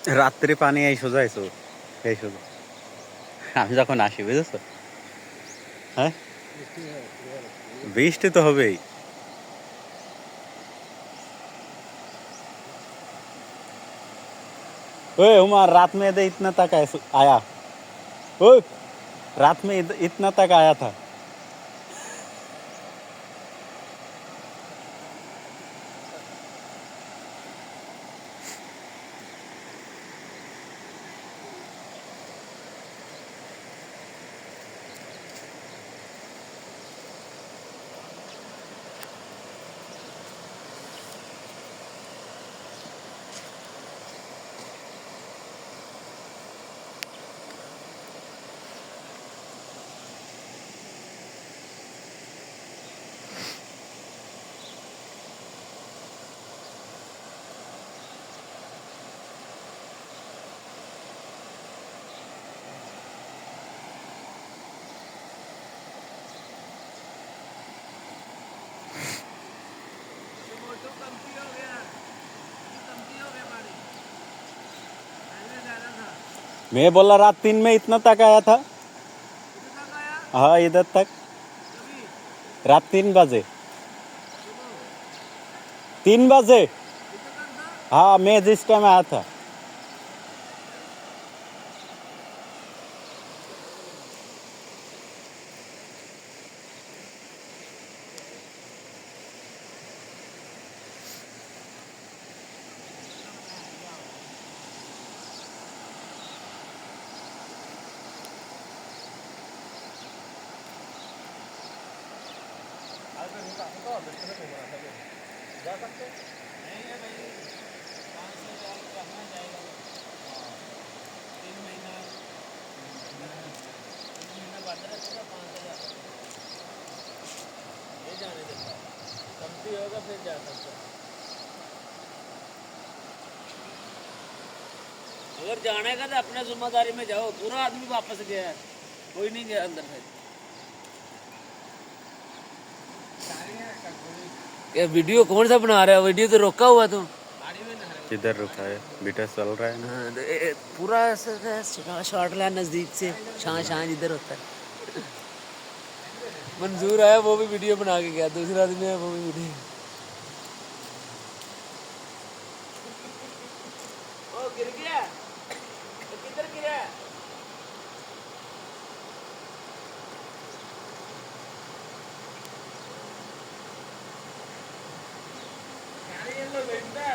রাত্রে পানি এই সোজা এসো, এই সোজা আমি যখন আসি, বুঝেছো? হ্যাঁ, বৃষ্টি তো হবেই। ओए उमर, रात में इतना तक आया। ओए, रात में इतना तक आया था। मैं बोला रात 3 में इतना तक आया था। हाँ, इधर तक रात 3 बजे। 3 बजे। हाँ, मैं जिस टाइम आया था। जा सकते नहीं है भाई, 500 रखना जाएगा। हाँ, 3 महीना, 3 महीना बाद रखेगा 5,000 ये जाने देता, कमती होगा फिर जा सकता। अगर जाने का तो अपने जिम्मेदारी में जाओ। पूरा आदमी वापस गया है, कोई नहीं गया अंदर से। ये वीडियो कौन सा बना रहा है? वीडियो तो रोका हुआ तुम। किधर रुका है? बेटा चल रहा है ना। पूरा शॉर्ट लाइन नजदीक से शान इधर होता है। मंजूर आया, वो भी वीडियो बना के गया। दूसरा आदमी है, वो भी वीडियो। ओ गिर गया, तो किधर गिरा? ये लो बेटा।